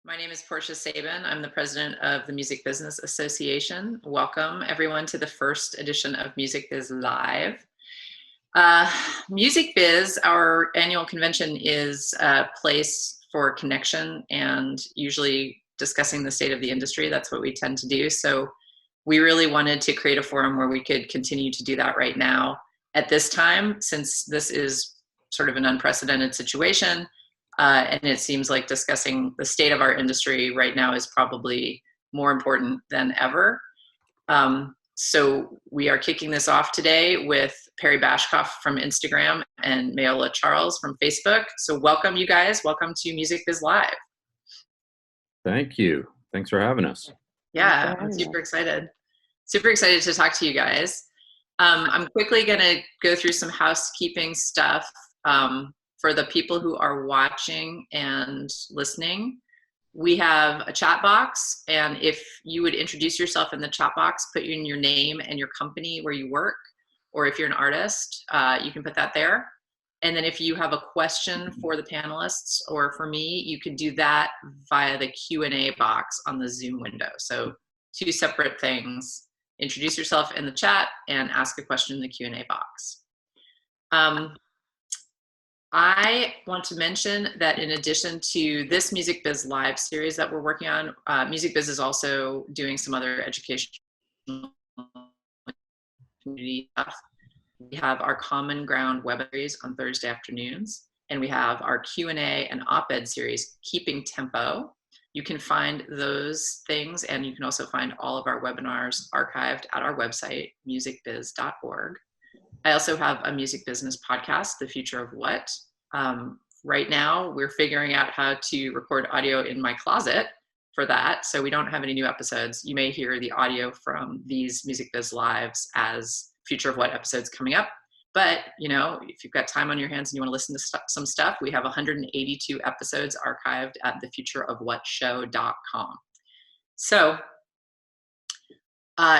My name is Portia Sabin. I'm the president of the Music Business Association. Welcome everyone to the first edition of Music Biz Live. Music Biz, our annual convention, is a place for connection and usually discussing the state of the industry. That's what we tend to do. So we really wanted to create a forum where we could continue to do that right now at this time, since this is sort of an unprecedented situation. And it seems like discussing the state of our industry right now is probably more important than ever. So we are kicking this off today with Perry Bashkoff from Instagram and Mayola Charles from Facebook. So welcome, you guys. Welcome to Music Biz Live. Thank you. Thanks for having us. Yeah, I'm super excited. Super excited to talk to you guys. I'm quickly going to go through some housekeeping stuff. For the people who are watching and listening, we have a chat box, and if you would introduce yourself in the chat box, put in your name and your company where you work, or if you're an artist, you can put that there. And then if you have a question for the panelists or for me, you can do that via the Q&A box on the Zoom window. So two separate things: introduce yourself in the chat and ask a question in the Q&A box. I want to mention that in addition to this Music Biz Live series that we're working on, Music Biz is also doing some other educational community stuff. We have our Common Ground web series on Thursday afternoons, and we have our Q&A and op-ed series, Keeping Tempo. You can find those things, and you can also find all of our webinars archived at our website, musicbiz.org. I also have a music business podcast, The Future of What. Right now, we're figuring out how to record audio in my closet for that, so we don't have any new episodes. You may hear the audio from these Music Biz Lives as Future of What episodes coming up. But, you know, if you've got time on your hands and you want to listen to some stuff, we have 182 episodes archived at thefutureofwhatshow.com. So,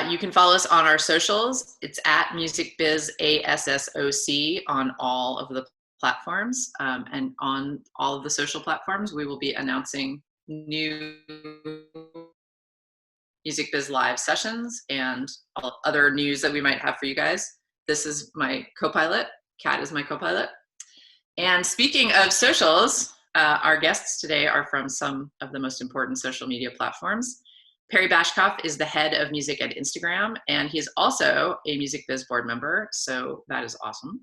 you can follow us on our socials. It's at MusicBizASSOC on all of the platforms. And on all of the social platforms, we will be announcing new Music Biz Live sessions and all other news that we might have for you guys. This is my co-pilot. Kat is my co-pilot. And speaking of socials, our guests today are from some of the most important social media platforms. Perry Bashkoff is the head of music at Instagram, and he's also a Music Biz board member, so that is awesome.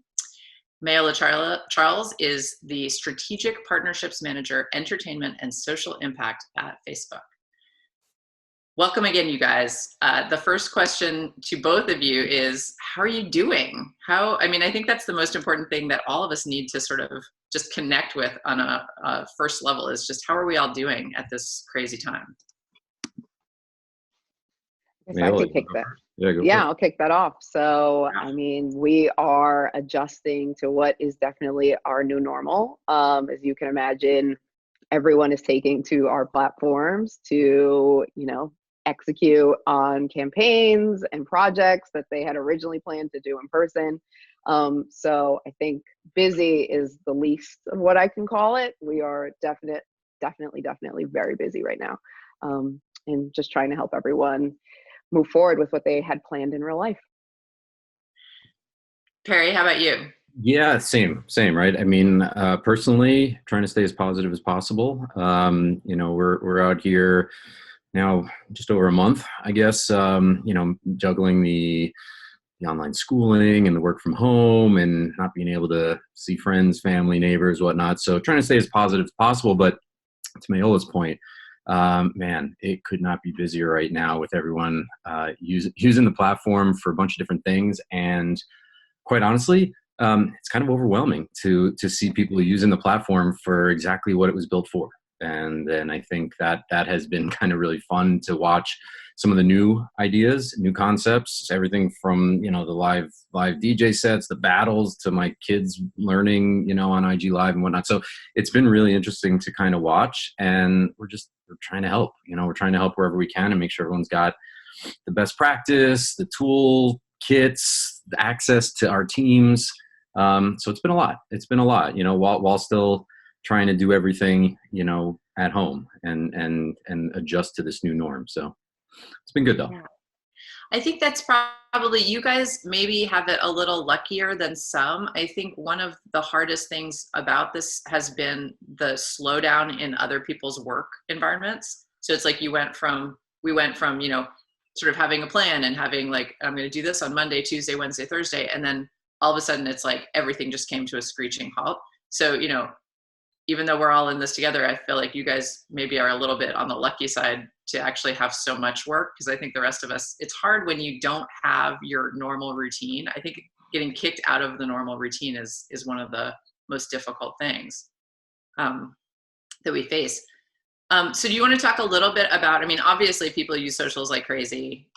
Mayola Charles is the Strategic Partnerships Manager, Entertainment and Social Impact at Facebook. Welcome again, you guys. The first question to both of you is, how are you doing? I think that's the most important thing that all of us need to sort of just connect with on a first level, is just how are we all doing at this crazy time? I can kick that. I'll kick that off. So, I mean, we are adjusting to what is definitely our new normal. As you can imagine, everyone is taking to our platforms to, execute on campaigns and projects that they had originally planned to do in person. So I think busy is the least of what I can call it. We are definitely very busy right now. And just trying to help everyone move forward with what they had planned in real life. Perry, how about you? Yeah, same, right? I mean, personally, trying to stay as positive as possible. We're out here now just over a month, I guess, juggling the online schooling and the work from home and not being able to see friends, family, neighbors, whatnot. So trying to stay as positive as possible. But to Mayola's point, man, it could not be busier right now with everyone using the platform for a bunch of different things. And quite honestly, it's kind of overwhelming to see people using the platform for exactly what it was built for. And then I think that has been kind of really fun to watch some of the new ideas, new concepts, everything from, the live DJ sets, the battles, to my kids learning, on IG Live and whatnot. So it's been really interesting to kind of watch, and we're trying to help, we're trying to help wherever we can and make sure everyone's got the best practice, the tool kits, the access to our teams. So it's been a lot. While still trying to do everything, at home and adjust to this new norm. So it's been good though. Yeah. I think that's probably, you guys maybe have it a little luckier than some. I think one of the hardest things about this has been the slowdown in other people's work environments. So it's like we went from, sort of having a plan and having like, I'm going to do this on Monday, Tuesday, Wednesday, Thursday. And then all of a sudden it's like everything just came to a screeching halt. So, even though we're all in this together, I feel like you guys maybe are a little bit on the lucky side to actually have so much work, because I think the rest of us, it's hard when you don't have your normal routine. I think getting kicked out of the normal routine is one of the most difficult things that we face. So do you want to talk a little bit about, obviously people use socials like crazy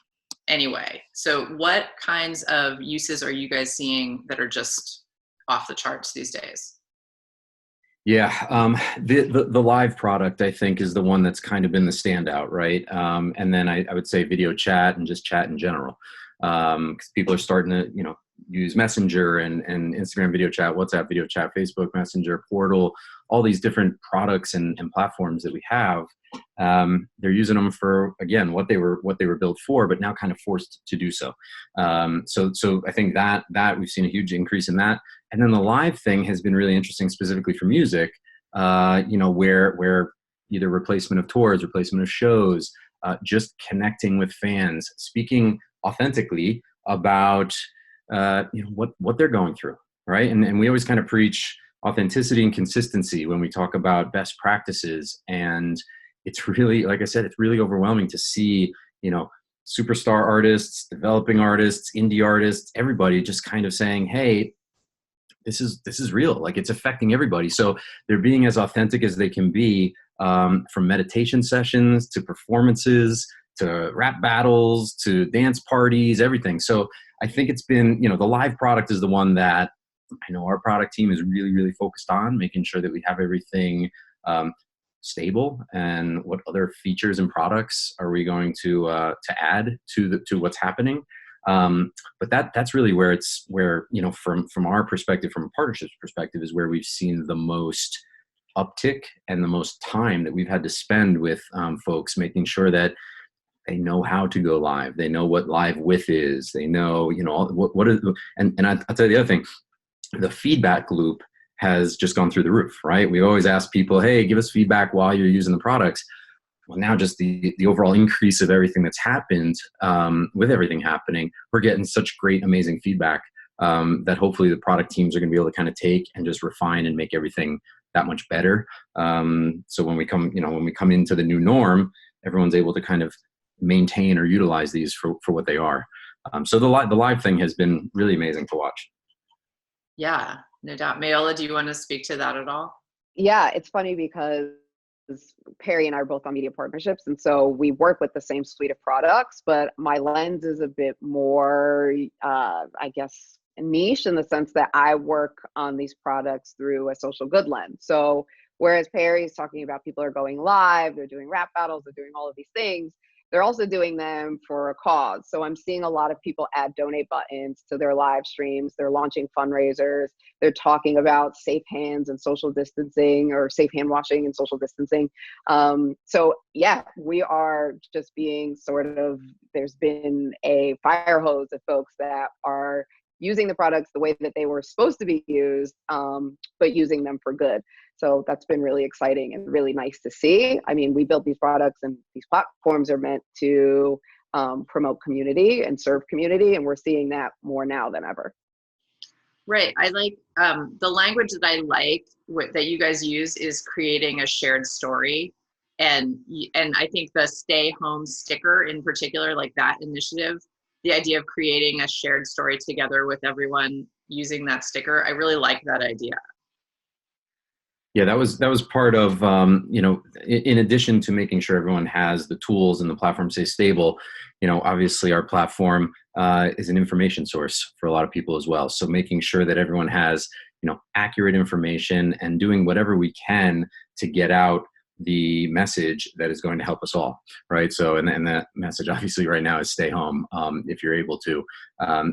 anyway. So what kinds of uses are you guys seeing that are just off the charts these days? Yeah, the live product, I think, is the one that's kind of been the standout, right? And then I would say video chat and just chat in general, because people are starting to, use Messenger and Instagram video chat, WhatsApp video chat, Facebook Messenger, Portal, all these different products and platforms that we have. They're using them for, again, what they were built for, but now kind of forced to do so. So I think that we've seen a huge increase in that. And then the live thing has been really interesting, specifically for music, where either replacement of tours, replacement of shows, just connecting with fans, speaking authentically about what they're going through, right? And we always kind of preach authenticity and consistency when we talk about best practices. And it's really, like I said, it's really overwhelming to see, superstar artists, developing artists, indie artists, everybody just kind of saying, hey, this is real. Like, it's affecting everybody. So they're being as authentic as they can be, from meditation sessions to performances to rap battles to dance parties, everything. So I think it's been, the live product is the one that I know our product team is really, really focused on, making sure that we have everything stable, and what other features and products are we going to add to what's happening. But that's really where from our perspective, from a partnerships perspective, is where we've seen the most uptick and the most time that we've had to spend with folks, making sure that they know how to go live. They know what live with is. They know, what is, and I'll tell you the other thing, the feedback loop has just gone through the roof, right? We always ask people, hey, give us feedback while you're using the products. Well, now just the overall increase of everything that's happened, with everything happening, we're getting such great, amazing feedback that hopefully the product teams are going to be able to kind of take and just refine and make everything that much better. So when we come into the new norm, everyone's able to kind of maintain or utilize these for what they are. So the live thing has been really amazing to watch. Yeah, no doubt. Mayola, do you want to speak to that at all? Yeah, it's funny because Perry and I are both on media partnerships, and so we work with the same suite of products, but my lens is a bit more, I guess, niche, in the sense that I work on these products through a social good lens. So whereas Perry is talking about people are going live, they're doing rap battles, they're doing all of these things, they're also doing them for a cause. So I'm seeing a lot of people add donate buttons to their live streams. They're launching fundraisers. They're talking about safe hands and social distancing, or safe hand washing and social distancing. So yeah, we are just being there's been a fire hose of folks that are using the products the way that they were supposed to be used, but using them for good. So that's been really exciting and really nice to see. We built these products, and these platforms are meant to promote community and serve community, and we're seeing that more now than ever. Right. I like the language that I like that you guys use is creating a shared story. And I think the stay home sticker in particular, like that initiative, the idea of creating a shared story together with everyone using that sticker, I really like that idea. Yeah, that was part of, in addition to making sure everyone has the tools and the platform stay stable, obviously our platform is an information source for a lot of people as well. So making sure that everyone has, accurate information and doing whatever we can to get out the message that is going to help us all, right? So, and that message obviously right now is stay home, if you're able to.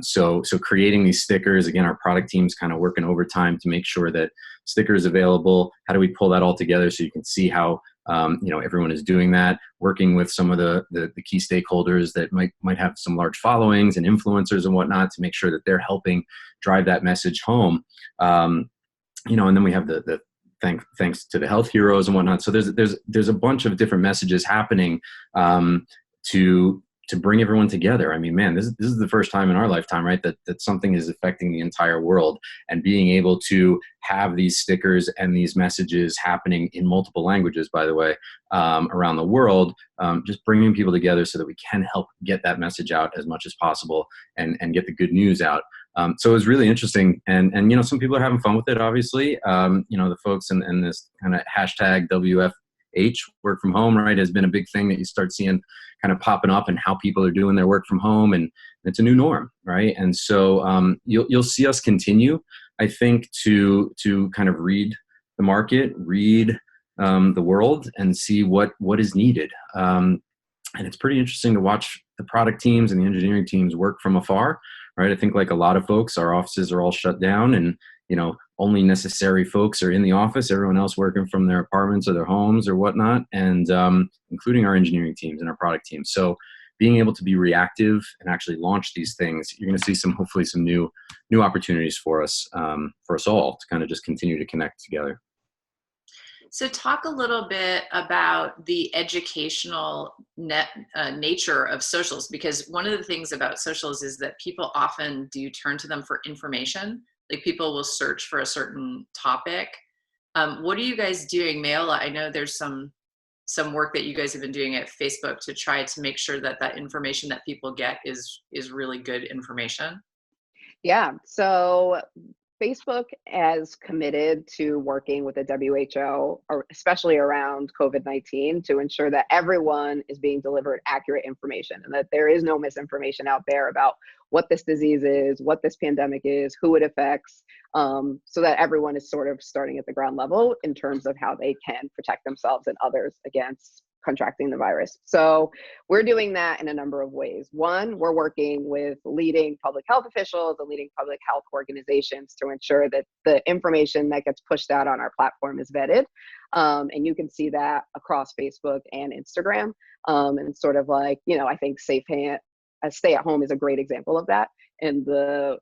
So creating these stickers, again, our product team's kind of working overtime to make sure that stickers available. How do we pull that all together so you can see how Everyone is doing that, working with some of the key stakeholders that might have some large followings and influencers and whatnot to make sure that they're helping drive that message home. And then we have the thanks to the health heroes and whatnot. So there's a bunch of different messages happening to bring everyone together. I mean, man, this is the first time in our lifetime, right, that something is affecting the entire world, and being able to have these stickers and these messages happening in multiple languages, by the way, around the world, just bringing people together so that we can help get that message out as much as possible and get the good news out. So it was really interesting, and some people are having fun with it, obviously. The folks and this kind of hashtag WFH, work from home, right, has been a big thing that you start seeing kind of popping up, and how people are doing their work from home, and it's a new norm, right? And so you'll see us continue, I think, to kind of read the market, read the world, and see what is needed. And it's pretty interesting to watch the product teams and the engineering teams work from afar, right? I think, like a lot of folks, our offices are all shut down, and only necessary folks are in the office. Everyone else working from their apartments or their homes or whatnot, and including our engineering teams and our product teams. So being able to be reactive and actually launch these things, you're going to see hopefully some new opportunities for us all to kind of just continue to connect together. So talk a little bit about the educational nature of socials, because one of the things about socials is that people often do turn to them for information. Like, people will search for a certain topic. What are you guys doing, Mayola? I know there's some work that you guys have been doing at Facebook to try to make sure that information that people get is really good information. Yeah. So Facebook has committed to working with the WHO, or especially around COVID-19, to ensure that everyone is being delivered accurate information, and that there is no misinformation out there about what this disease is, what this pandemic is, who it affects, so that everyone is sort of starting at the ground level in terms of how they can protect themselves and others against contracting the virus. So we're doing that in a number of ways. One, we're working with leading public health officials and leading public health organizations to ensure that the information that gets pushed out on our platform is vetted. And you can see that across Facebook and Instagram. And sort of like, I think Stay at Home is a great example of that, and the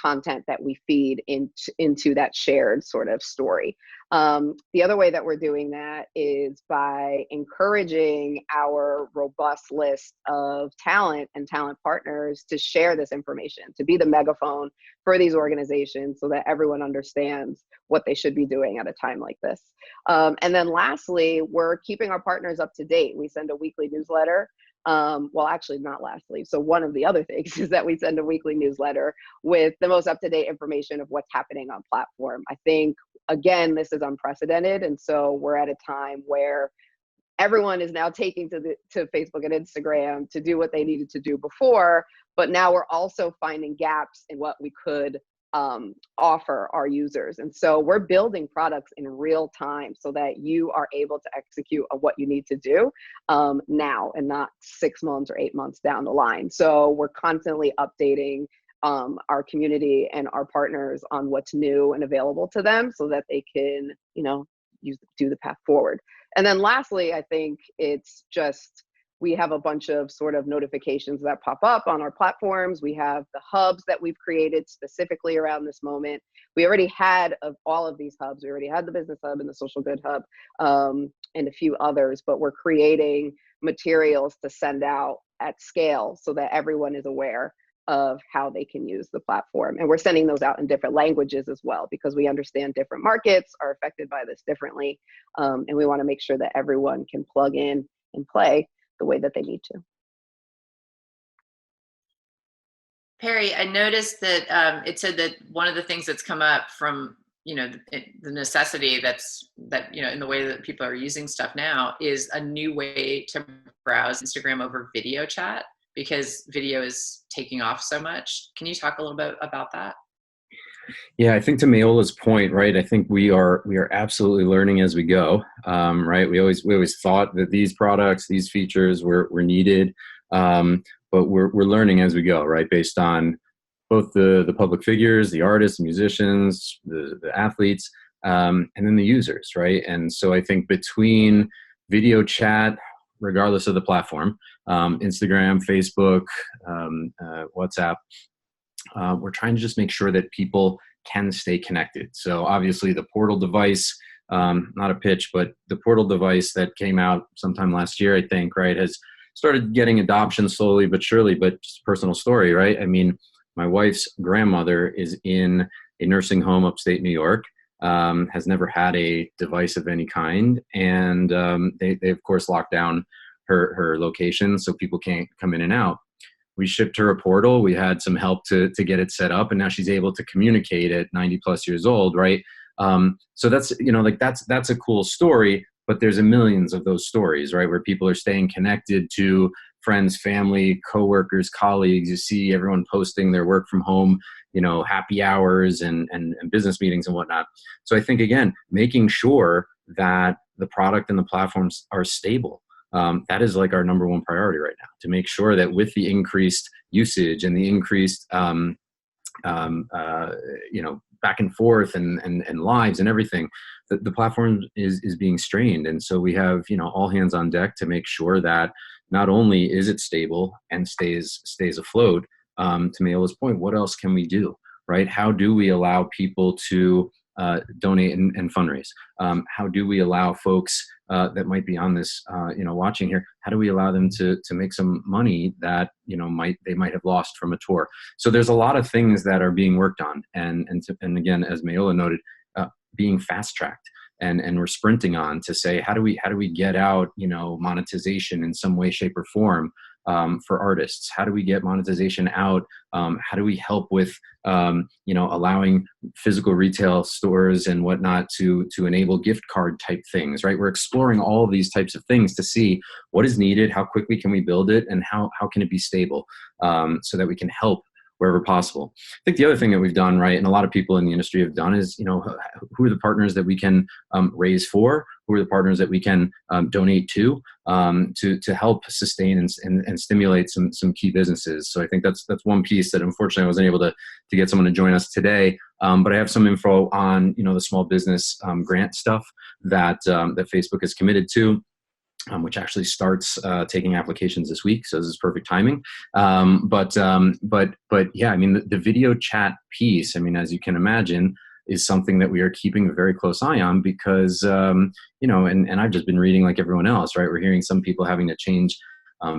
content that we feed into that shared sort of story. The other way that we're doing that is by encouraging our robust list of talent and talent partners to share this information, to be the megaphone for these organizations so that everyone understands what they should be doing at a time like this. And then lastly, we're keeping our partners up to date. We send a weekly newsletter. Well, actually not lastly. So one of the other things is that we send a weekly newsletter with the most up-to-date information of what's happening on platform. I think, again, this is unprecedented. And so we're at a time where everyone is now taking to Facebook and Instagram to do what they needed to do before, but now we're also finding gaps in what we could offer our users. And so we're building products in real time so that you are able to execute on what you need to do now, and not 6 months or 8 months down the line. So we're constantly updating our community and our partners on what's new and available to them so that they can, do the path forward. And then lastly, I think it's just, we have a bunch of sort of notifications that pop up on our platforms. We have the hubs that we've created specifically around this moment. We already had, of all of these hubs, we already had the Business Hub and the Social Good Hub, and a few others, but we're creating materials to send out at scale so that everyone is aware of how they can use the platform. And we're sending those out in different languages as well, because we understand different markets are affected by this differently. And we want to make sure that everyone can plug in and play the way that they need to. Perry, I noticed that it said that one of the things that's come up from the necessity that in the way that people are using stuff now is a new way to browse Instagram over video chat, because video is taking off so much. Can you talk a little bit about that? Yeah, I think to Mayola's point, right, I think we are absolutely learning as we go, right? We always thought that these products, these features were needed, but we're learning as we go, right? Based on both the public figures, the artists, the musicians, the athletes, and then the users, right? And so I think between video chat, regardless of the platform, Instagram, Facebook, WhatsApp. We're trying to just make sure that people can stay connected. So obviously the portal device, not a pitch, but the portal device that came out sometime last year, I think, right, has started getting adoption slowly but surely. But just a personal story, right? I mean, my wife's grandmother is in a nursing home upstate New York, has never had a device of any kind. And they of course locked down her location so people can't come in and out. We shipped her a portal. We had some help to get it set up, and now she's able to communicate at 90 plus years old, right? So that's, like that's a cool story, but there's a millions of those stories, right? Where people are staying connected to friends, family, coworkers, colleagues. You see everyone posting their work from home, happy hours and business meetings and whatnot. So I think, again, making sure that the product and the platforms are stable. That is like our number one priority right now, to make sure that with the increased usage and the increased, back and forth and lives and everything, the platform is being strained. And so we have, all hands on deck to make sure that not only is it stable and stays afloat, to Mayola's point, what else can we do, right? How do we allow people to donate and fundraise? How do we allow folks that might be on this, watching here? How do we allow them to make some money that they might have lost from a tour? So there's a lot of things that are being worked on, and again, as Mayola noted, being fast tracked. And we're sprinting on to say, how do we get out, monetization in some way, shape, or form for artists? How do we get monetization out? How do we help with, allowing physical retail stores and whatnot to enable gift card type things, right? We're exploring all of these types of things to see what is needed, how quickly can we build it, and how can it be stable, so that we can help wherever possible. I think the other thing that we've done, right, and a lot of people in the industry have done, is, who are the partners that we can raise for? Who are the partners that we can donate to help sustain and stimulate some key businesses? So I think that's one piece that unfortunately I wasn't able to get someone to join us today. But I have some info on, the small business grant stuff that Facebook is committed to. Which actually starts taking applications this week, so this is perfect timing. But yeah, I mean, the video chat piece, I mean, as you can imagine, is something that we are keeping a very close eye on because, and I've just been reading like everyone else, right? We're hearing some people having to change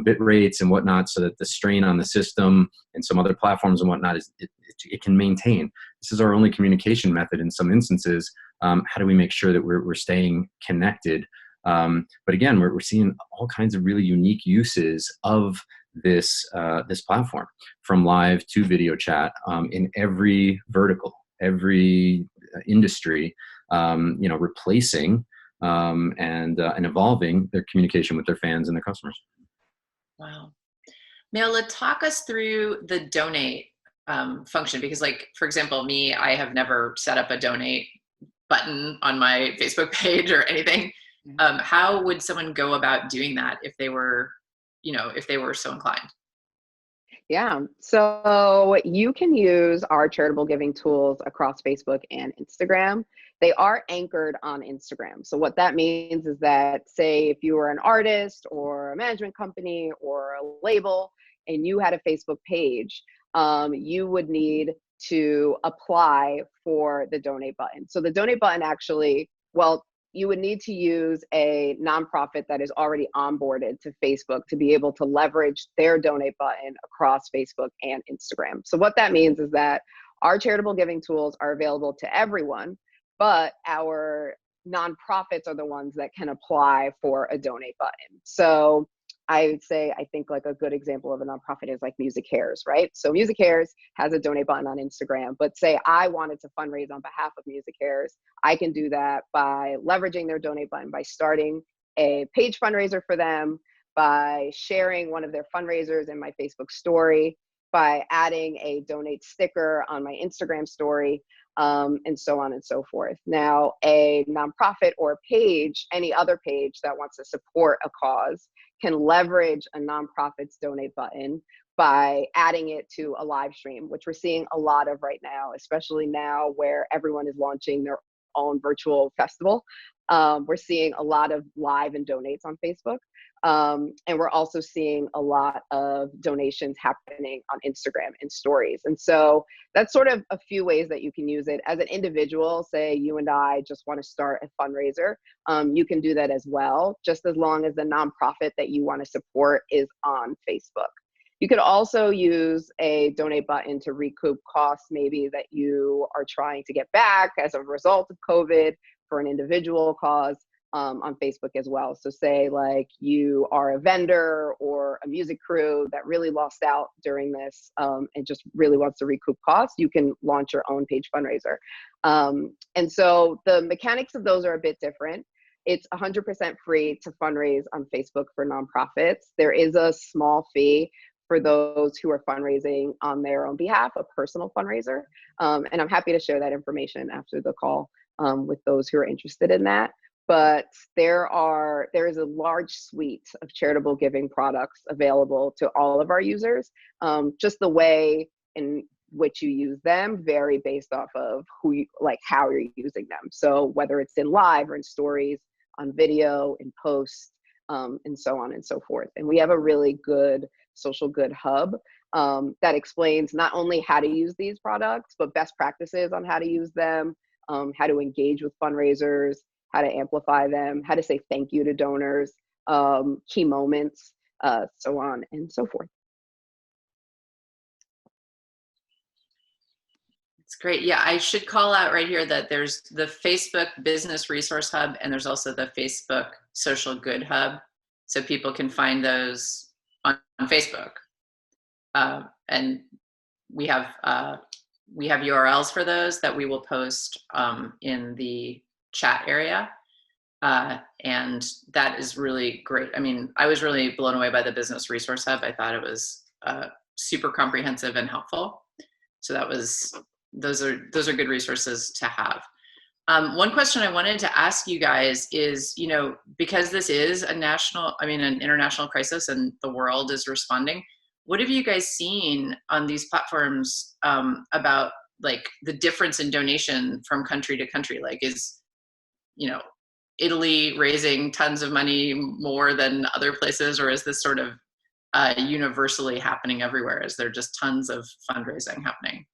bit rates and whatnot so that the strain on the system and some other platforms and whatnot it can maintain. This is our only communication method in some instances. How do we make sure that we're staying connected? But again, we're seeing all kinds of really unique uses of this platform, from live to video chat, in every vertical, every industry, replacing and evolving their communication with their fans and their customers. Wow. Mayola, talk us through the donate function, because, like, for example, me, I have never set up a donate button on my Facebook page or anything. How would someone go about doing that if they were so inclined? Yeah, so you can use our charitable giving tools across Facebook and Instagram. They are anchored on Instagram. So what that means is that, say, if you were an artist or a management company or a label and you had a Facebook page, you would need to apply for the donate button. So the donate button actually, you would need to use a nonprofit that is already onboarded to Facebook to be able to leverage their donate button across Facebook and Instagram. So what that means is that our charitable giving tools are available to everyone, but our nonprofits are the ones that can apply for a donate button. So I would say, I think like a good example of a nonprofit is like Music Cares, right? So Music Cares has a donate button on Instagram, but say I wanted to fundraise on behalf of Music Cares, I can do that by leveraging their donate button, by starting a page fundraiser for them, by sharing one of their fundraisers in my Facebook story, by adding a donate sticker on my Instagram story, and so on and so forth. Now, a nonprofit or a page, any other page that wants to support a cause, can leverage a nonprofit's donate button by adding it to a live stream, which we're seeing a lot of right now, especially now where everyone is launching their own virtual festival. We're seeing a lot of live and donates on Facebook. And we're also seeing a lot of donations happening on Instagram and stories. And so that's sort of a few ways that you can use it. As an individual, say you and I just want to start a fundraiser, you can do that as well, just as long as the nonprofit that you want to support is on Facebook. You could also use a donate button to recoup costs maybe that you are trying to get back as a result of COVID for an individual cause. On Facebook as well. So say like you are a vendor or a music crew that really lost out during this and just really wants to recoup costs, you can launch your own page fundraiser. And so the mechanics of those are a bit different. It's 100% free to fundraise on Facebook for nonprofits. There is a small fee for those who are fundraising on their own behalf, a personal fundraiser. And I'm happy to share that information after the call with those who are interested in that. But there is a large suite of charitable giving products available to all of our users. Just the way in which you use them vary based off of how you're using them. So whether it's in live or in stories, on video, in posts, and so on and so forth. And we have a really good social good hub that explains not only how to use these products, but best practices on how to use them, how to engage with fundraisers, how to amplify them, how to say thank you to donors, key moments, so on and so forth. It's great. Yeah, I should call out right here that there's the Facebook Business Resource Hub and there's also the Facebook Social Good Hub. So people can find those on Facebook. And we have URLs for those that we will post in the chat area. And that is really great. I mean, I was really blown away by the Business Resource Hub. I thought it was super comprehensive and helpful. So those are good resources to have. One question I wanted to ask you guys is, because this is an international crisis and the world is responding, what have you guys seen on these platforms about like the difference in donation from country to country? Like is, Italy raising tons of money more than other places, or is this sort of universally happening everywhere? Is there just tons of fundraising happening?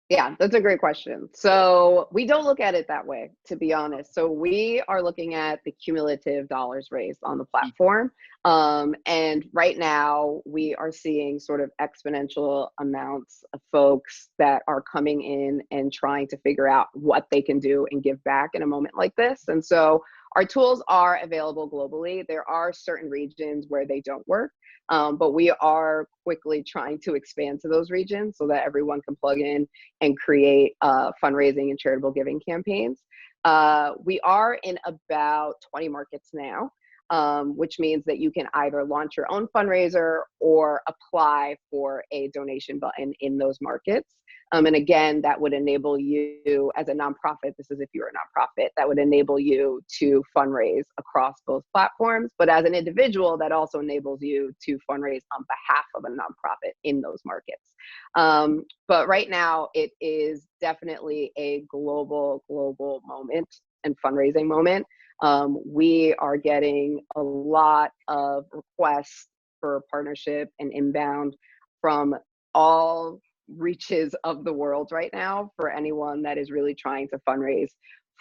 Yeah, that's a great question. So we don't look at it that way, to be honest. So we are looking at the cumulative dollars raised on the platform. And right now we are seeing sort of exponential amounts of folks that are coming in and trying to figure out what they can do and give back in a moment like this. And so our tools are available globally. There are certain regions where they don't work. But we are quickly trying to expand to those regions so that everyone can plug in and create fundraising and charitable giving campaigns. We are in about 20 markets now, which means that you can either launch your own fundraiser or apply for a donation button in those markets. And again, that would enable you as a nonprofit, this is if you're a nonprofit, that would enable you to fundraise across both platforms. But as an individual, that also enables you to fundraise on behalf of a nonprofit in those markets. But right now, it is definitely a global moment and fundraising moment. We are getting a lot of requests for partnership and inbound from all reaches of the world right now for anyone that is really trying to fundraise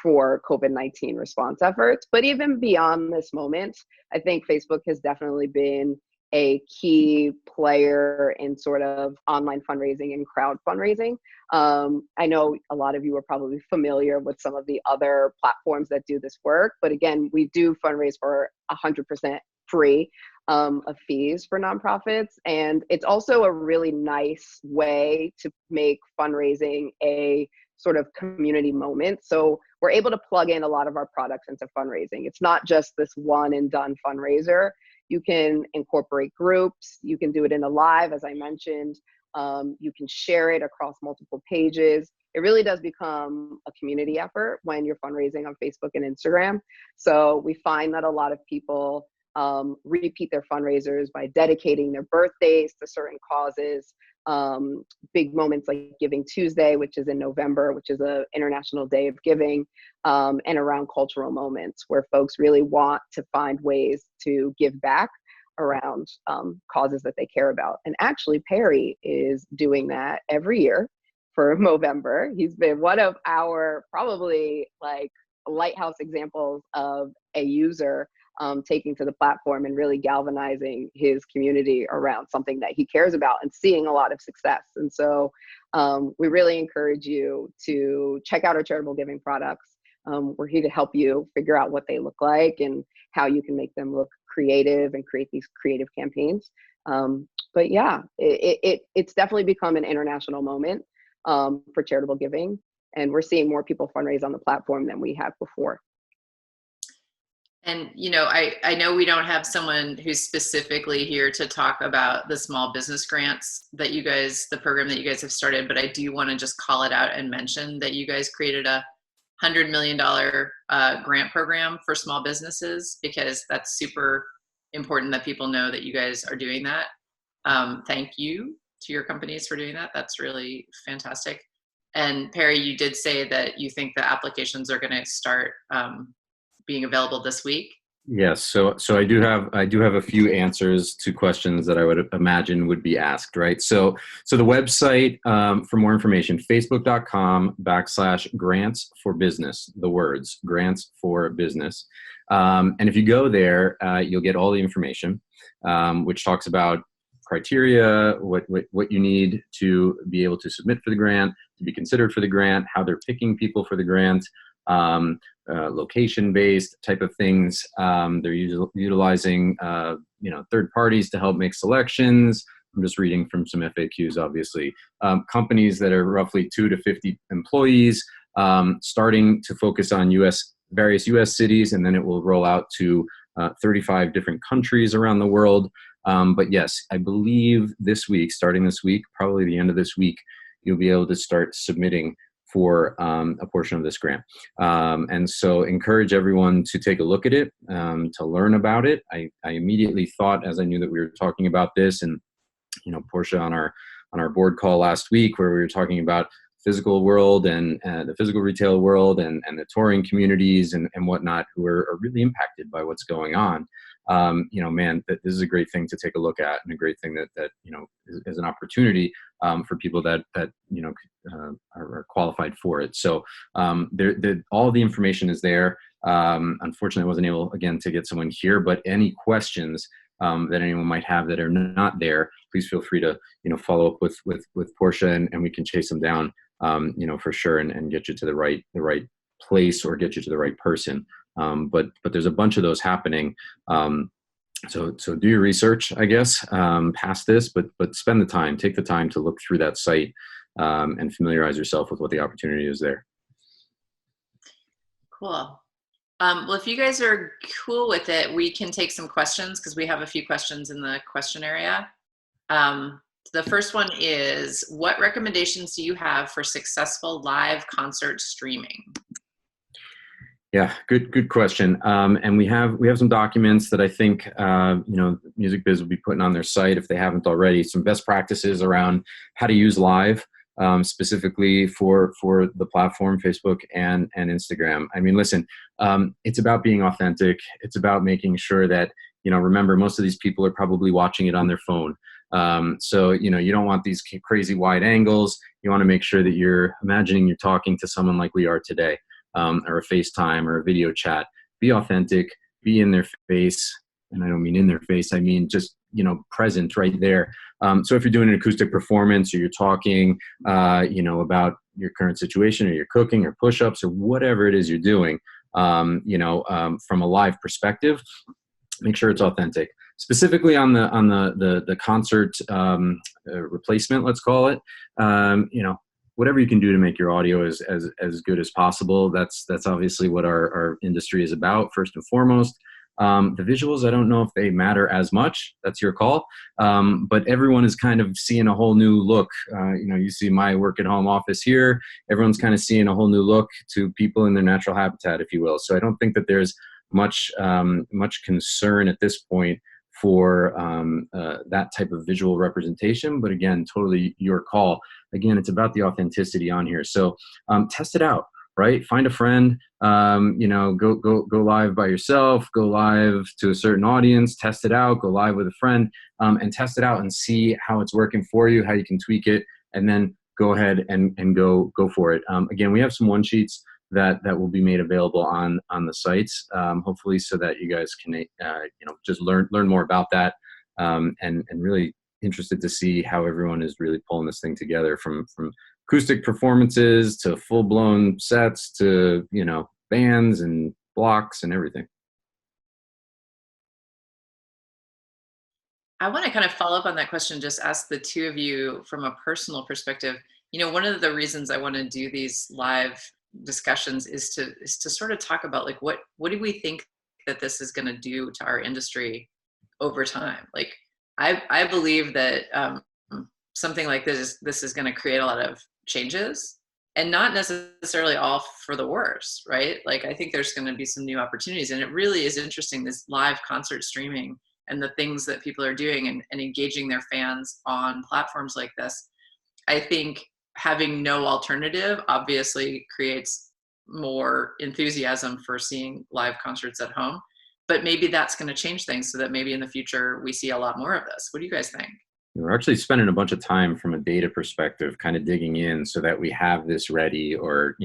for COVID-19 response efforts. But even beyond this moment, I think Facebook has definitely been a key player in sort of online fundraising and crowd fundraising. I know a lot of you are probably familiar with some of the other platforms that do this work, but again, we do fundraise for 100% free of fees for nonprofits. And it's also a really nice way to make fundraising a sort of community moment. So we're able to plug in a lot of our products into fundraising. It's not just this one and done fundraiser. You can incorporate groups. You can do it in a live, as I mentioned. You can share it across multiple pages. It really does become a community effort when you're fundraising on Facebook and Instagram. So we find that a lot of people repeat their fundraisers by dedicating their birthdays to certain causes. Big moments like Giving Tuesday, which is in November, which is an International Day of Giving, and around cultural moments where folks really want to find ways to give back around causes that they care about. And actually, Perry is doing that every year for Movember. He's been one of our probably like lighthouse examples of a user taking to the platform and really galvanizing his community around something that he cares about and seeing a lot of success. And so we really encourage you to check out our charitable giving products. We're here to help you figure out what they look like and how you can make them look creative and create these creative campaigns. But yeah, it's definitely become an international moment for charitable giving. And we're seeing more people fundraise on the platform than we have before. And, you know, I know we don't have someone who's specifically here to talk about the small business grants that you guys, the program that you guys have started, but I do want to just call it out and mention that you guys created a $100 million grant program for small businesses, because that's super important that people know that you guys are doing that. Thank you to your companies for doing that. That's really fantastic. And Perry, you did say that you think the applications are going to start being available this week. Yes, so I do have a few answers to questions that I would imagine would be asked, right? So the website for more information, facebook.com/grants for business, the words grants for business. And if you go there, you'll get all the information, which talks about criteria, what you need to be able to submit for the grant, to be considered for the grant, how they're picking people for the grant, location-based type of things. They're utilizing third parties to help make selections. I'm just reading from some FAQs, obviously. Companies that are roughly 2 to 50 employees, starting to focus on various US cities, and then it will roll out to 35 different countries around the world. But yes, I believe starting this week, probably the end of this week, you'll be able to start submitting for a portion of this grant. And so encourage everyone to take a look at it, to learn about it. I immediately thought, as I knew that we were talking about this, and Portia on our board call last week, where we were talking about physical world and the physical retail world and the touring communities and whatnot, who are really impacted by what's going on. This is a great thing to take a look at, and a great thing that is an opportunity for people that are qualified for it. So all the information is there. Unfortunately, I wasn't able again to get someone here, but any questions that anyone might have that are not there, please feel free to follow up with Portia, and we can chase them down for sure, and get you to the right place, or get you to the right person. But there's a bunch of those happening. So do your research, I guess, past this, but spend the time, take the time to look through that site and familiarize yourself with what the opportunity is there. Cool. Well, if you guys are cool with it, we can take some questions, because we have a few questions in the question area. The first one is, what recommendations do you have for successful live concert streaming? Yeah, good question. And we have some documents that I think Music Biz will be putting on their site, if they haven't already, some best practices around how to use live, specifically for the platform, Facebook and Instagram. I mean, listen, it's about being authentic. It's about making sure that, remember, most of these people are probably watching it on their phone. So you don't want these crazy wide angles. You want to make sure that you're imagining you're talking to someone like we are today. Or a FaceTime or a video chat. Be authentic, be in their face. And I don't mean in their face, I mean just, present right there. So if you're doing an acoustic performance, or you're talking, about your current situation, or you're cooking, or push-ups, or whatever it is you're doing, from a live perspective, make sure it's authentic. Specifically on the concert replacement, let's call it, whatever you can do to make your audio as good as possible. That's obviously what our industry is about, first and foremost. The visuals, I don't know if they matter as much. That's your call. But everyone is kind of seeing a whole new look. You see my work at home office here. Everyone's kind of seeing a whole new look to people in their natural habitat, if you will. So I don't think that there's much concern at this point for that type of visual representation. But again, totally your call. Again, it's about the authenticity on here. So test it out, right? Find a friend, go live by yourself, go live to a certain audience, test it out, go live with a friend, and test it out and see how it's working for you, how you can tweak it, and then go ahead and go for it. Again, we have some one sheets that will be made available on the sites, hopefully, so that you guys can just learn more about that, and really interested to see how everyone is really pulling this thing together, from acoustic performances to full-blown sets to bands and blocks and everything. I want to kind of follow up on that question, just ask the two of you from a personal perspective. One of the reasons I want to do these live discussions is to sort of talk about, like, what do we think that this is going to do to our industry over time? Like, I believe that something like this is going to create a lot of changes, and not necessarily all for the worse, right? Like, I think there's going to be some new opportunities, and it really is interesting, this live concert streaming and the things that people are doing, and engaging their fans on platforms like this. I think having no alternative obviously creates more enthusiasm for seeing live concerts at home, but maybe that's going to change things so that maybe in the future we see a lot more of this. What do you guys think? We're actually spending a bunch of time from a data perspective, kind of digging in so that we have this ready, or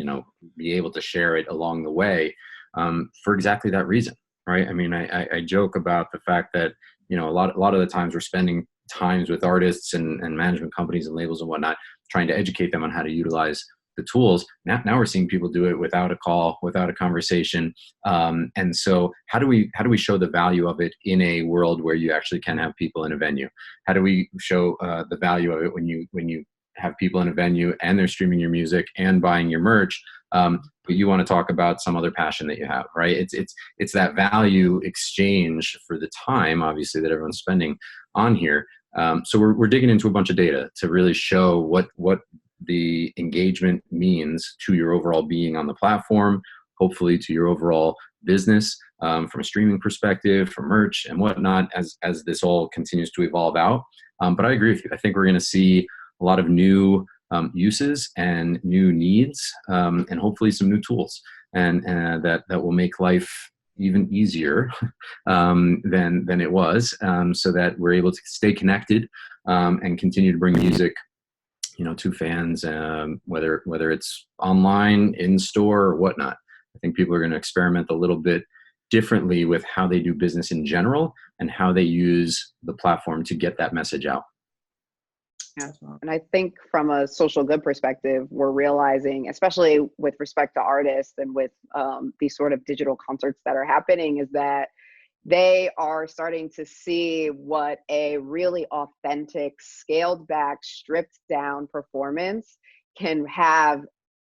be able to share it along the way, for exactly that reason, right? I mean, I joke about the fact that a lot of the times we're spending times with artists and management companies and labels and whatnot, trying to educate them on how to utilize the tools. Now we're seeing people do it without a call, without a conversation. And so how do we show the value of it in a world where you actually can have people in a venue? How do we show the value of it when you have people in a venue and they're streaming your music and buying your merch, but you want to talk about some other passion that you have, right? It's that value exchange for the time, obviously, that everyone's spending on here. So we're digging into a bunch of data to really show what the engagement means to your overall being on the platform, hopefully to your overall business, from a streaming perspective, for merch and whatnot, as this all continues to evolve out. But I agree with you. I think we're going to see a lot of new uses and new needs, and hopefully some new tools, and that will make life even easier than it was, so that we're able to stay connected, and continue to bring music to fans, whether it's online, in store, or whatnot. I think people are going to experiment a little bit differently with how they do business in general and how they use the platform to get that message out. Yeah. And I think from a social good perspective, we're realizing, especially with respect to artists and with these sort of digital concerts that are happening, is that they are starting to see what a really authentic, scaled back, stripped down performance can have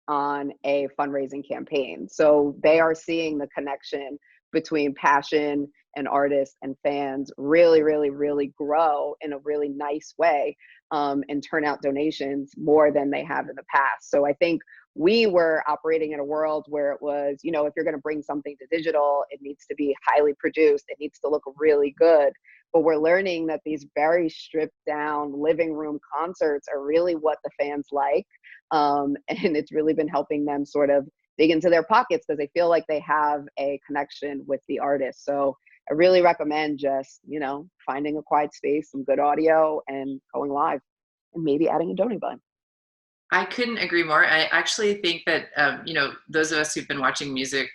on a fundraising campaign. So they are seeing the connection between passion and artists and fans really, really, really grow in a really nice way, and turn out donations more than they have in the past. So I think we were operating in a world where it was, if you're going to bring something to digital, it needs to be highly produced. It needs to look really good. But we're learning that these very stripped down living room concerts are really what the fans like. And it's really been helping them sort of dig into their pockets because they feel like they have a connection with the artist. So I really recommend just, finding a quiet space, some good audio, and going live, and maybe adding a donate button. I couldn't agree more. I actually think that, those of us who've been watching music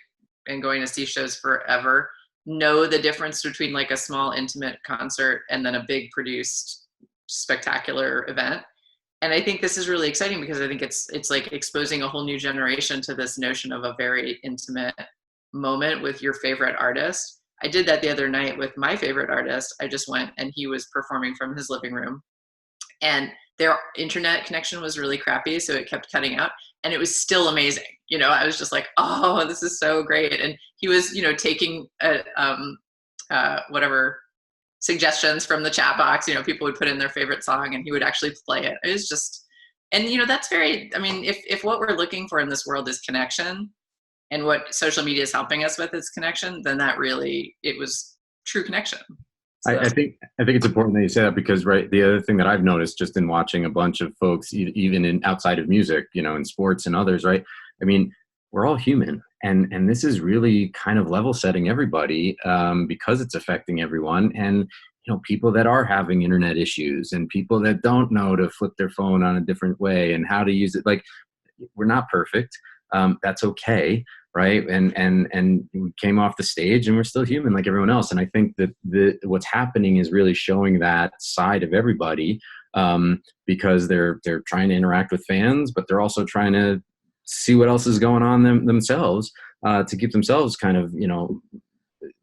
and going to see shows forever know the difference between like a small intimate concert and then a big produced spectacular event. And I think this is really exciting because I think it's like exposing a whole new generation to this notion of a very intimate moment with your favorite artist. I did that the other night with my favorite artist. I just went and he was performing from his living room, and their internet connection was really crappy, so it kept cutting out, and it was still amazing. I was just like, oh, this is so great. And he was, taking whatever suggestions from the chat box. People would put in their favorite song and he would actually play it. It was just, and that's very, I mean, if what we're looking for in this world is connection, and what social media is helping us with is connection, then that really, it was true connection. So I think it's important that you say that, because right, the other thing that I've noticed just in watching a bunch of folks, even in outside of music, you know, in sports and others, right? I mean, we're all human, and this is really kind of level setting everybody, because it's affecting everyone. And you know, people that are having internet issues and people that don't know to flip their phone on a different way and how to use it, like, we're not perfect. That's okay, right? And we came off the stage and we're still human like everyone else. And I think that what's happening is really showing that side of everybody, because they're trying to interact with fans, but they're also trying to see what else is going on themselves, to keep themselves kind of, you know,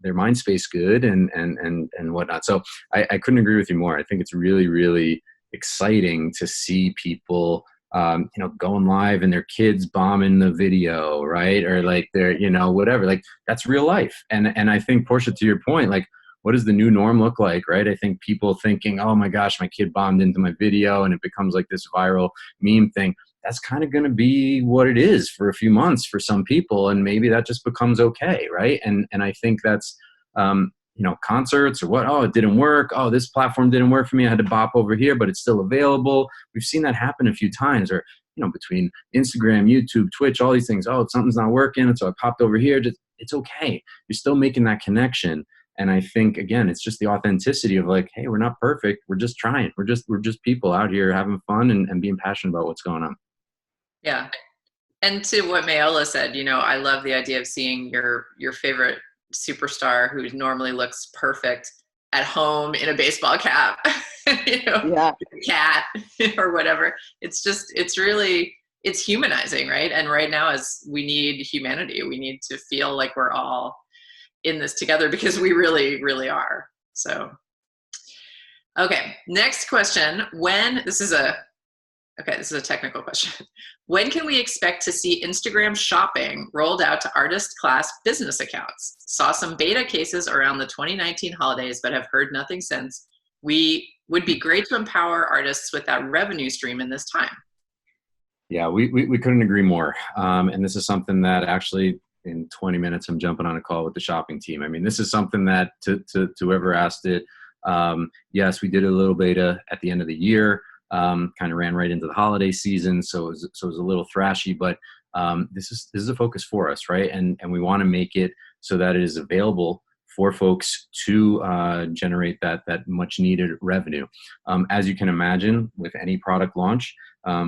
their mind space good and whatnot. So I couldn't agree with you more. I think it's really, really exciting to see people, you know, going live and their kids bombing the video, right? Or like they're, you know, whatever, like that's real life. And I think, Portia, to your point, like, what does the new norm look like, right? I think people thinking, oh my gosh, my kid bombed into my video and it becomes like this viral meme thing. That's kind of going to be what it is for a few months for some people. And maybe that just becomes okay, right? And I think that's, you know, concerts or what, oh, it didn't work. Oh, this platform didn't work for me. I had to bop over here, but it's still available. We've seen that happen a few times, or, you know, between Instagram, YouTube, Twitch, all these things. Oh, something's not working. And so I popped over here. Just, it's okay. You're still making that connection. And I think, again, it's just the authenticity of like, hey, we're not perfect. We're just trying. We're just people out here having fun and being passionate about what's going on. Yeah. And to what Mayola said, you know, I love the idea of seeing your favorite superstar who normally looks perfect at home in a baseball cap, you know, Yeah. a cat or whatever. It's just, it's really, it's humanizing, right? And right now, as we need humanity, we need to feel like we're all in this together, because we really, really are. So, okay, next question. This is a technical question. When can we expect to see Instagram shopping rolled out to artist class business accounts? Saw some beta cases around the 2019 holidays, but have heard nothing since. We would be great to empower artists with that revenue stream in this time. Yeah, we couldn't agree more. And this is something that actually in 20 minutes, I'm jumping on a call with the shopping team. I mean, this is something that to whoever asked it, yes, we did a little beta at the end of the year. Kind of ran right into the holiday season, so it was a little thrashy, but this is a focus for us, right? And we want to make it so that it is available for folks to generate that much needed revenue. As you can imagine, with any product launch,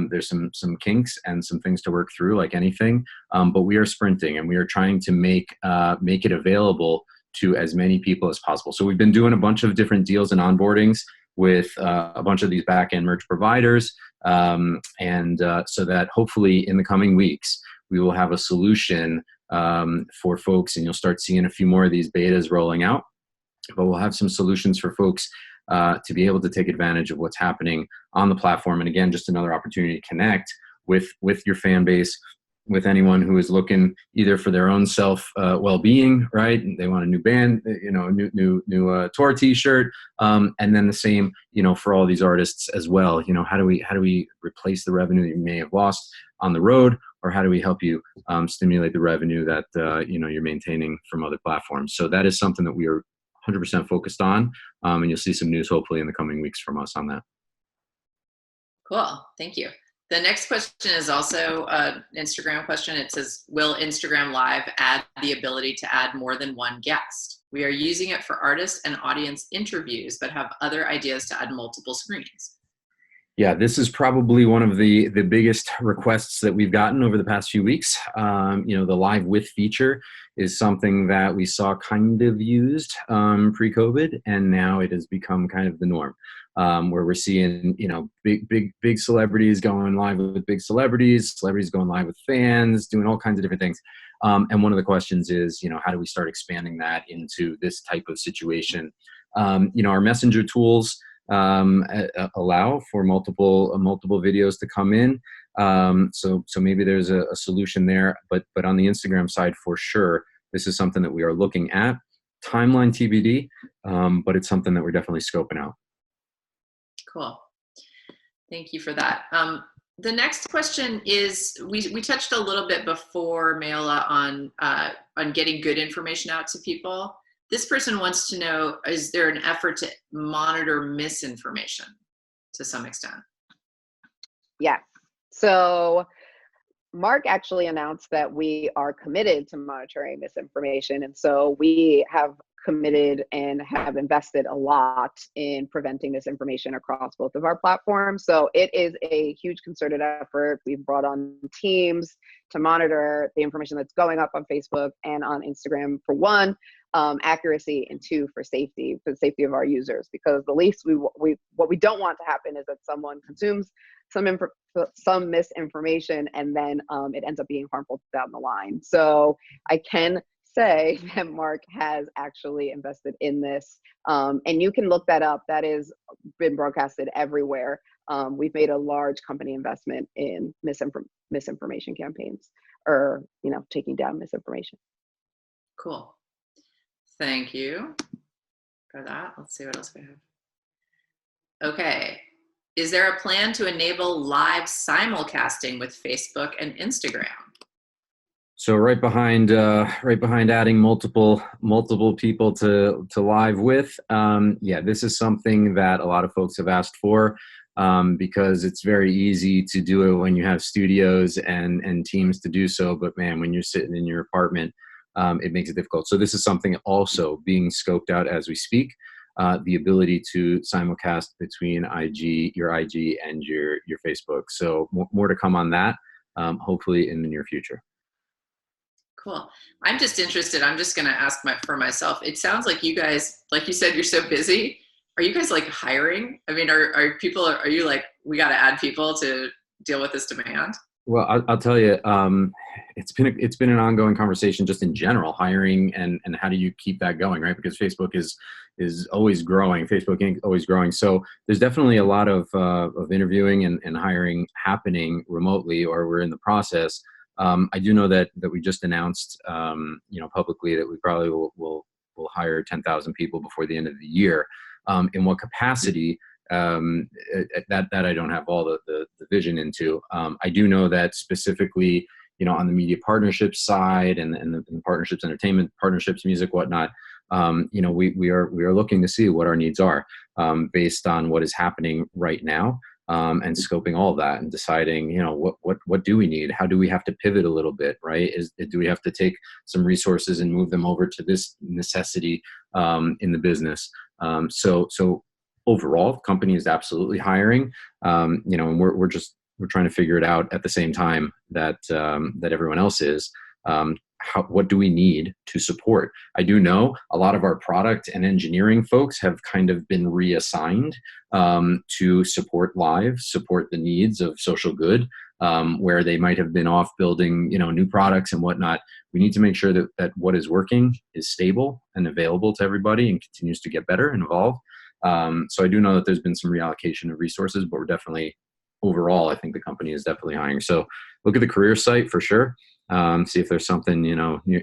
there's some kinks and some things to work through, like anything. But we are sprinting and we are trying to make it available to as many people as possible. So we've been doing a bunch of different deals and onboardings with a bunch of these back-end merch providers, and so that hopefully in the coming weeks we will have a solution for folks, and you'll start seeing a few more of these betas rolling out. But we'll have some solutions for folks to be able to take advantage of what's happening on the platform. And again, just another opportunity to connect with your fan base, with anyone who is looking either for their own self well-being, right? They want a new band, you know, new tour T-shirt, and then the same, you know, for all these artists as well. You know, how do we replace the revenue that you may have lost on the road, or how do we help you stimulate the revenue that you know, you're maintaining from other platforms? So that is something that we are 100% focused on, and you'll see some news hopefully in the coming weeks from us on that. Cool, thank you. The next question is also an Instagram question. It says, will Instagram Live add the ability to add more than one guest? We are using it for artist and audience interviews, but have other ideas to add multiple screens. Yeah, this is probably one of the biggest requests that we've gotten over the past few weeks. You know, the live with feature is something that we saw kind of used pre-COVID, and now it has become kind of the norm, where we're seeing, you know, big celebrities going live with big celebrities going live with fans, doing all kinds of different things. And one of the questions is, you know, how do we start expanding that into this type of situation? You know, our messenger tools allow for multiple videos to come in. So maybe there's a solution there, but on the Instagram side, for sure, this is something that we are looking at. Timeline TBD, but it's something that we're definitely scoping out. Cool. Thank you for that. The next question is, we touched a little bit before, Mayola, on getting good information out to people. This person wants to know, is there an effort to monitor misinformation to some extent? Yes. So Mark actually announced that we are committed to monitoring misinformation. And so we have committed and have invested a lot in preventing misinformation across both of our platforms. So it is a huge concerted effort. We've brought on teams to monitor the information that's going up on Facebook and on Instagram, for one, accuracy, and two, for the safety of our users. Because the least what we don't want to happen is that someone consumes some misinformation and then it ends up being harmful down the line. So I can say that Mark has actually invested in this, and you can look that up. That has been broadcasted everywhere. We've made a large company investment in misinformation campaigns, or taking down misinformation. Cool. Thank you for that. Let's see what else we have. Okay. Is there a plan to enable live simulcasting with Facebook and Instagram? So right behind adding multiple people to live with, this is something that a lot of folks have asked for, because it's very easy to do it when you have studios and teams to do so. But man, when you're sitting in your apartment, it makes it difficult. So this is something also being scoped out as we speak. The ability to simulcast between your IG and your Facebook. So more to come on that, hopefully in the near future. Cool. I'm just interested. I'm just going to ask for myself. It sounds like you guys, like you said, you're so busy. Are you guys like hiring? I mean, are you like, we got to add people to deal with this demand? Well, I'll tell you, it's been an ongoing conversation just in general, hiring and how do you keep that going, right? Because Facebook is always growing, Facebook Inc. always growing. So there's definitely a lot of interviewing and hiring happening remotely, or we're in the process. I do know that we just announced, publicly, that we probably will hire 10,000 people before the end of the year. In what capacity? That I don't have all the vision into. I do know that specifically, on the media partnerships side and the partnerships, entertainment partnerships, music, whatnot, we are looking to see what our needs are, based on what is happening right now, and scoping all of that and deciding, what do we need? How do we have to pivot a little bit, right? Do we have to take some resources and move them over to this necessity in the business? So overall, the company is absolutely hiring, and we're trying to figure it out at the same time that everyone else is. What do we need to support? I do know a lot of our product and engineering folks have kind of been reassigned to support the needs of social good, where they might have been off building, new products and whatnot. We need to make sure that what is working is stable and available to everybody and continues to get better and evolve. So I do know that there's been some reallocation of resources, but we're definitely, overall, I think the company is definitely hiring. So look at the career site for sure. See if there's something,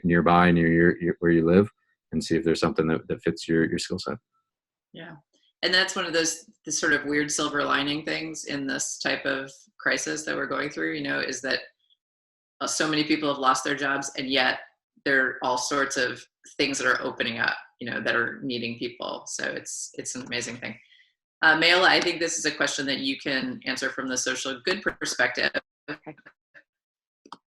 nearby, near where you live, and see if there's something that fits your skill set. Yeah. And that's one of the sort of weird silver lining things in this type of crisis that we're going through, is that so many people have lost their jobs, and yet there are all sorts of things that are opening up, that are needing people. So it's an amazing thing. Mayola, I think this is a question that you can answer from the social good perspective. Okay.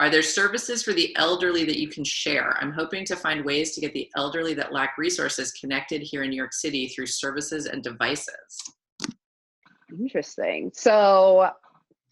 Are there services for the elderly that you can share? I'm hoping to find ways to get the elderly that lack resources connected here in New York City through services and devices. Interesting. So,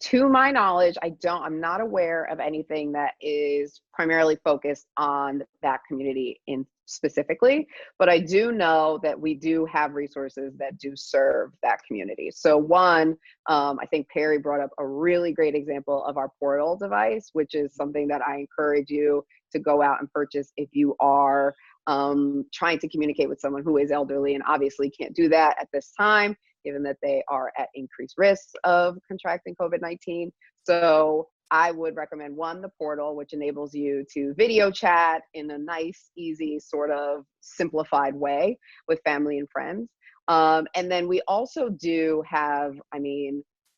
to my knowledge, I'm not aware of anything that is primarily focused on that community specifically, but I do know that we do have resources that do serve that community. So one, I think Perry brought up a really great example of our Portal device, which is something that I encourage you to go out and purchase if you are trying to communicate with someone who is elderly and obviously can't do that at this time, given that they are at increased risks of contracting COVID-19. So I would recommend the Portal, which enables you to video chat in a nice, easy, sort of simplified way with family and friends. And then we also do have,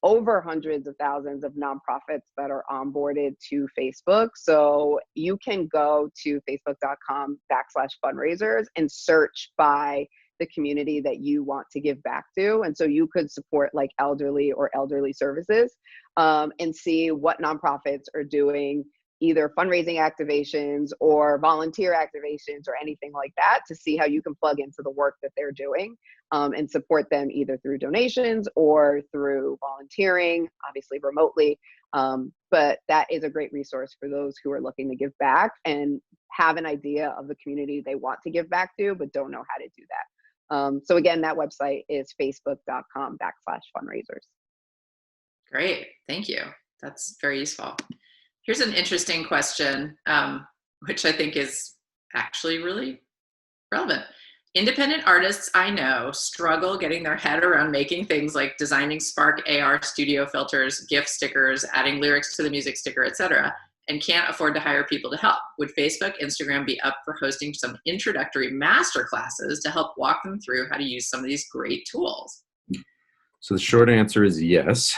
over hundreds of thousands of nonprofits that are onboarded to Facebook. So you can go to facebook.com/fundraisers and search by the community that you want to give back to. And so you could support like elderly or elderly services, and see what nonprofits are doing either fundraising activations or volunteer activations or anything like that, to see how you can plug into the work that they're doing, and support them either through donations or through volunteering, obviously remotely. But that is a great resource for those who are looking to give back and have an idea of the community they want to give back to, but don't know how to do that. So again, that website is facebook.com/fundraisers. Great, thank you. That's very useful. Here's an interesting question, which I think is actually really relevant. Independent artists I know struggle getting their head around making things like designing Spark AR studio filters, GIF stickers, adding lyrics to the music sticker, etc., and can't afford to hire people to help. Would Facebook, Instagram be up for hosting some introductory master classes to help walk them through how to use some of these great tools? So the short answer is yes.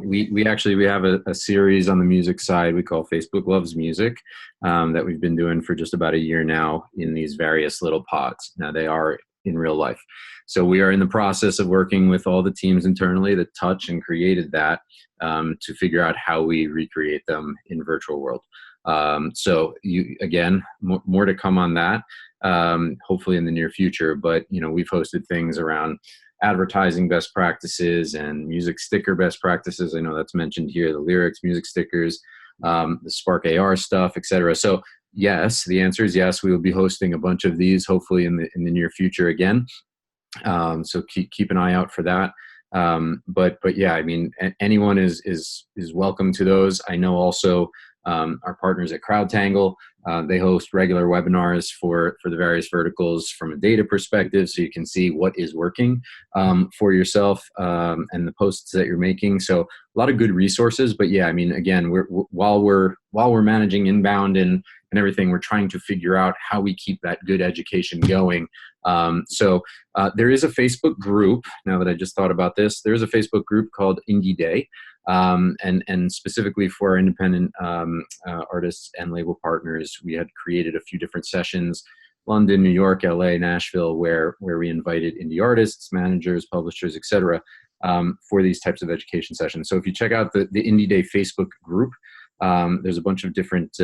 We have a series on the music side we call Facebook Loves Music, that we've been doing for just about a year now in these various little pods. Now they are in real life. So we are in the process of working with all the teams internally that touch and created that, to figure out how we recreate them in virtual world. So more to come on that, hopefully in the near future. But we've hosted things around advertising best practices and music sticker best practices. I know that's mentioned here, the lyrics, music stickers, the Spark AR stuff, etc. So yes, the answer is yes. We will be hosting a bunch of these hopefully in the near future again. So keep an eye out for that. But yeah, I mean, anyone is welcome to those. I know also our partners at CrowdTangle, they host regular webinars for the various verticals from a data perspective, so you can see what is working for yourself, and the posts that you're making. So a lot of good resources. But yeah, I mean, again, while we're managing inbound and everything, we're trying to figure out how we keep that good education going. So there is a Facebook group. Now that I just thought about this, there is a Facebook group called Indie Day. And specifically for our independent artists and label partners, we had created a few different sessions, London, New York, LA, Nashville, where we invited indie artists, managers, publishers, etc., for these types of education sessions. So if you check out the Indie Day Facebook group, there's a bunch of different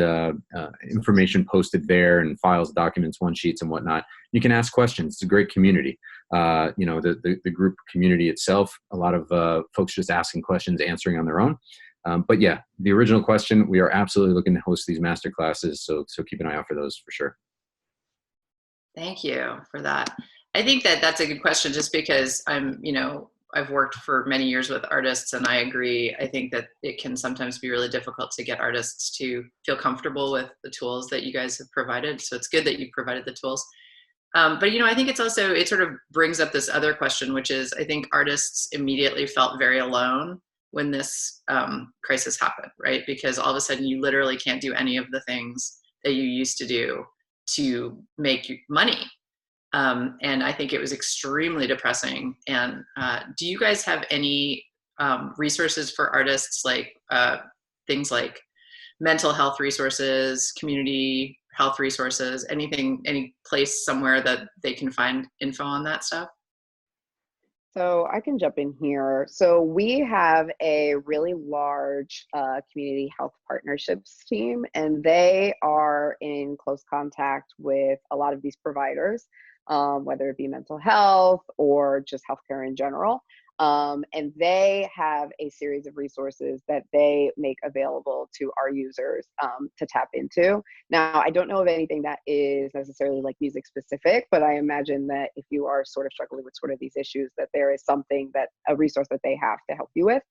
information posted there, and files, documents, one sheets, and whatnot. You can ask questions. It's a great community. The group community itself, a lot of folks just asking questions, answering on their own. But yeah, the original question, we are absolutely looking to host these master classes. So keep an eye out for those for sure. Thank you for that. I think that's a good question, just because I've worked for many years with artists, and I agree. I think that it can sometimes be really difficult to get artists to feel comfortable with the tools that you guys have provided. So it's good that you provided the tools. But I think it sort of brings up this other question, which is, I think artists immediately felt very alone when this crisis happened, right? Because all of a sudden you literally can't do any of the things that you used to do to make money. And I think it was extremely depressing. And do you guys have any resources for artists, like things like mental health resources, community health resources, any place somewhere that they can find info on that stuff? So I can jump in here. So we have a really large community health partnerships team, and they are in close contact with a lot of these providers, whether it be mental health or just healthcare in general. And they have a series of resources that they make available to our users to tap into. Now, I don't know of anything that is necessarily like music specific, but I imagine that if you are sort of struggling with sort of these issues, that there is a resource that they have to help you with.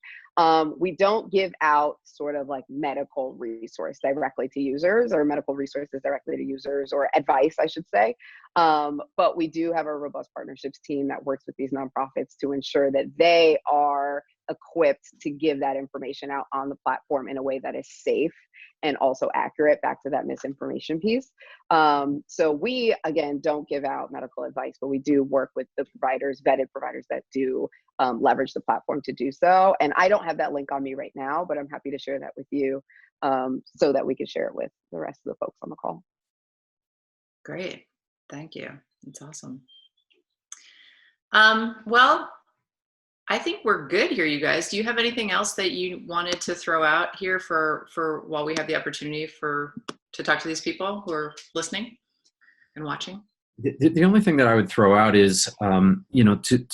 We don't give out sort of like medical resource directly to users, or medical resources directly to users, or advice, I should say. But we do have a robust partnerships team that works with these nonprofits to ensure that they are equipped to give that information out on the platform in a way that is safe and also accurate, back to that misinformation piece. So we, again, don't give out medical advice, but we do work with the providers, vetted providers that do leverage the platform to do so. And I don't have that link on me right now, but I'm happy to share that with you so that we can share it with the rest of the folks on the call. Great. Thank you. That's awesome. Well, I think we're good here, you guys. Do you have anything else that you wanted to throw out here for while we have the opportunity to talk to these people who are listening and watching? The only thing that I would throw out is, to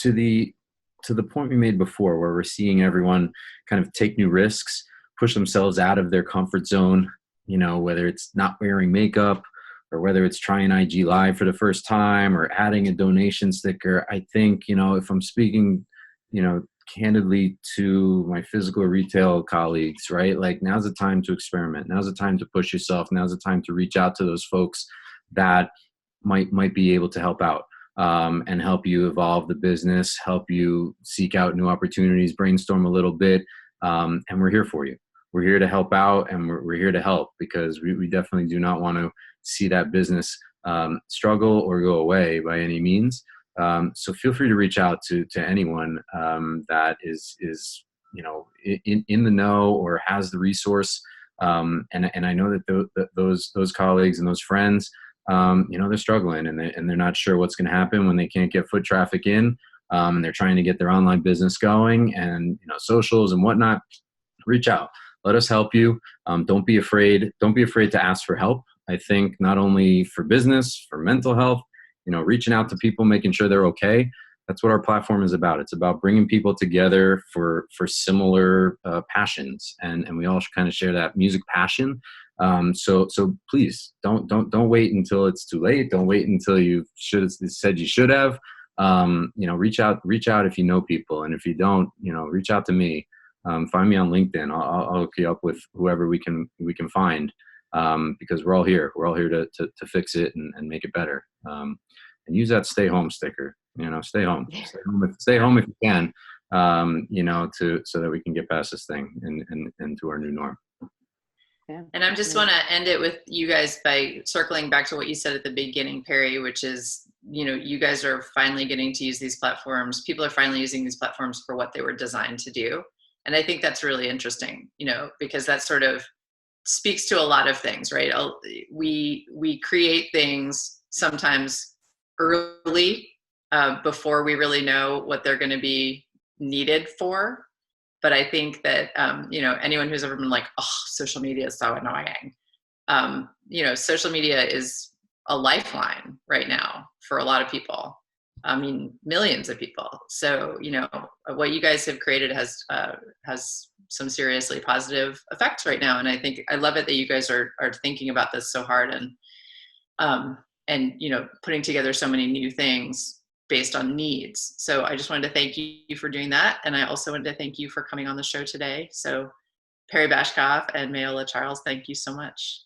the point we made before, where we're seeing everyone kind of take new risks, push themselves out of their comfort zone, whether it's not wearing makeup or whether it's trying IG Live for the first time or adding a donation sticker. I think, if I'm speaking, candidly to my physical retail colleagues, right? Like, now's the time to experiment. Now's the time to push yourself. Now's the time to reach out to those folks that might be able to help out and help you evolve the business, help you seek out new opportunities, brainstorm a little bit. And we're here for you. We're here to help out, and we're here to help, because we definitely do not want to see that business struggle or go away by any means. So feel free to reach out to anyone that is in the know or has the resource. And I know that those colleagues and those friends, they're struggling, and they're not sure what's going to happen when they can't get foot traffic in. And they're trying to get their online business going, and socials and whatnot. Reach out. Let us help you. Don't be afraid. Don't be afraid to ask for help. I think not only for business, for mental health, reaching out to people, making sure they're okay. That's what our platform is about. It's about bringing people together for similar passions, and we all kind of share that music passion. So please don't wait until it's too late. Don't wait until you should have said you should have. Reach out if you know people, and if you don't, reach out to me. Find me on LinkedIn. I'll hook you up with whoever we can find, because we're all here. We're all here to fix it and make it better. And use that stay home sticker. Stay home. Stay home if you can. So that we can get past this thing and to our new norm. Yeah. And I just want to end it with you guys by circling back to what you said at the beginning, Perry, which is, you guys are finally getting to use these platforms. People are finally using these platforms for what they were designed to do. And I think that's really interesting, because that sort of speaks to a lot of things, right? We create things sometimes early before we really know what they're going to be needed for. But I think that, anyone who's ever been like, oh, social media is so annoying. Social media is a lifeline right now for a lot of people. I mean, millions of people. So, what you guys have created has some seriously positive effects right now. And I think I love it that you guys are thinking about this so hard and putting together so many new things based on needs. So I just wanted to thank you for doing that. And I also wanted to thank you for coming on the show today. So Perry Bashkoff and Mayola Charles, thank you so much.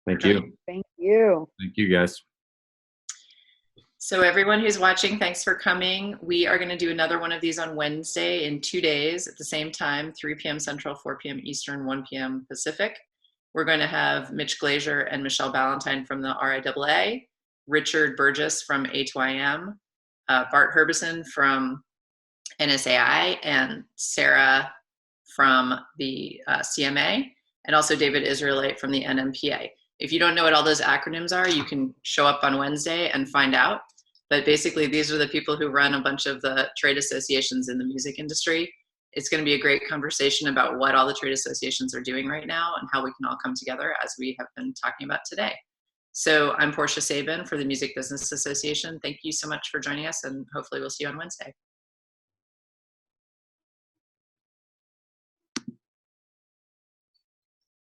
Thank you. Thank you. Thank you, guys. So everyone who's watching, thanks for coming. We are going to do another one of these on Wednesday in 2 days at the same time, 3 p.m. Central, 4 p.m. Eastern, 1 p.m. Pacific. We're going to have Mitch Glazier and Michelle Ballantyne from the RIAA, Richard Burgess from A2IM, Bart Herbison from NSAI, and Sarah from the CMA, and also David Israelite from the NMPA. If you don't know what all those acronyms are, you can show up on Wednesday and find out. But basically, these are the people who run a bunch of the trade associations in the music industry. It's going to be a great conversation about what all the trade associations are doing right now and how we can all come together, as we have been talking about today. So I'm Portia Sabin for the Music Business Association. Thank you so much for joining us, and hopefully we'll see you on Wednesday.